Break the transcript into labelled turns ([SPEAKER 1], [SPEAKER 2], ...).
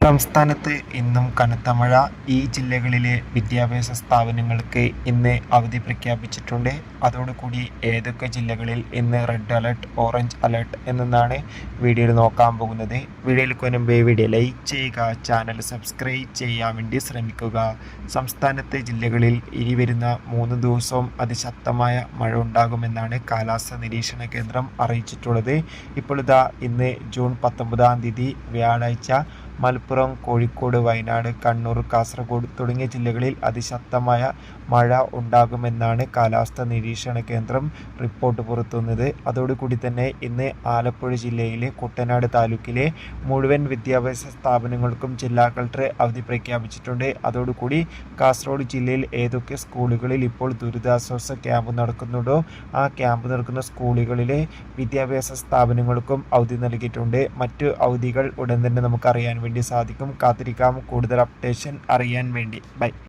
[SPEAKER 1] സംസ്ഥാനത്ത് ഇന്നും കനത്ത മഴ. ഈ ജില്ലകളിലെ വിദ്യാഭ്യാസ സ്ഥാപനങ്ങൾക്ക് ഇന്ന് അവധി പ്രഖ്യാപിച്ചിട്ടുണ്ട്. അതോടുകൂടി ഏതൊക്കെ ജില്ലകളിൽ ഇന്ന് റെഡ് അലർട്ട്, ഓറഞ്ച് അലർട്ട് എന്നാണ് വീഡിയോയിൽ നോക്കാൻ പോകുന്നത്. വീഡിയോയിലേക്ക് മുൻപ് വീഡിയോ ലൈക്ക് ചെയ്യുക, ചാനൽ സബ്സ്ക്രൈബ് ചെയ്യാൻ വേണ്ടി ശ്രമിക്കുക. സംസ്ഥാനത്തെ ജില്ലകളിൽ ഇനി വരുന്ന 3 ദിവസവും അതിശക്തമായ മഴ ഉണ്ടാകുമെന്നാണ് കാലാവസ്ഥാ നിരീക്ഷണ കേന്ദ്രം അറിയിച്ചിട്ടുള്ളത്. ഇപ്പോൾ ഇന്ന് ജൂൺ 19 വ്യാഴാഴ്ച മലപ്പുറം, കോഴിക്കോട്, വയനാട്, കണ്ണൂർ, കാസർഗോഡ് തുടങ്ങിയ ജില്ലകളിൽ അതിശക്തമായ മഴ ഉണ്ടാകുമെന്നാണ് കാലാവസ്ഥാ നിരീക്ഷണ കേന്ദ്രം റിപ്പോർട്ട് പുറത്തുവന്നത്. അതോടുകൂടി തന്നെ ഇന്ന് ആലപ്പുഴ ജില്ലയിലെ കുട്ടനാട് താലൂക്കിലെ മുഴുവൻ വിദ്യാഭ്യാസ സ്ഥാപനങ്ങൾക്കും ജില്ലാ കളക്ടർ അവധി പ്രഖ്യാപിച്ചിട്ടുണ്ട്. അതോടുകൂടി കാസർഗോഡ് ജില്ലയിൽ ഏതൊക്കെ സ്കൂളുകളിൽ ഇപ്പോൾ ദുരിതാശ്വാസ ക്യാമ്പ് നടക്കുന്നുണ്ടോ ആ ക്യാമ്പ് നടക്കുന്ന സ്കൂളുകളിലെ വിദ്യാഭ്യാസ സ്ഥാപനങ്ങൾക്കും അവധി നൽകിയിട്ടുണ്ട്. മറ്റു അവധികൾ ഉടൻ തന്നെ നമുക്ക് അറിയാൻ വേണ്ടി സാധിക്കും. കാത്തിരിക്കാം കൂടുതൽ അപ്ഡേഷൻ അറിയാൻ വേണ്ടി. ബൈ.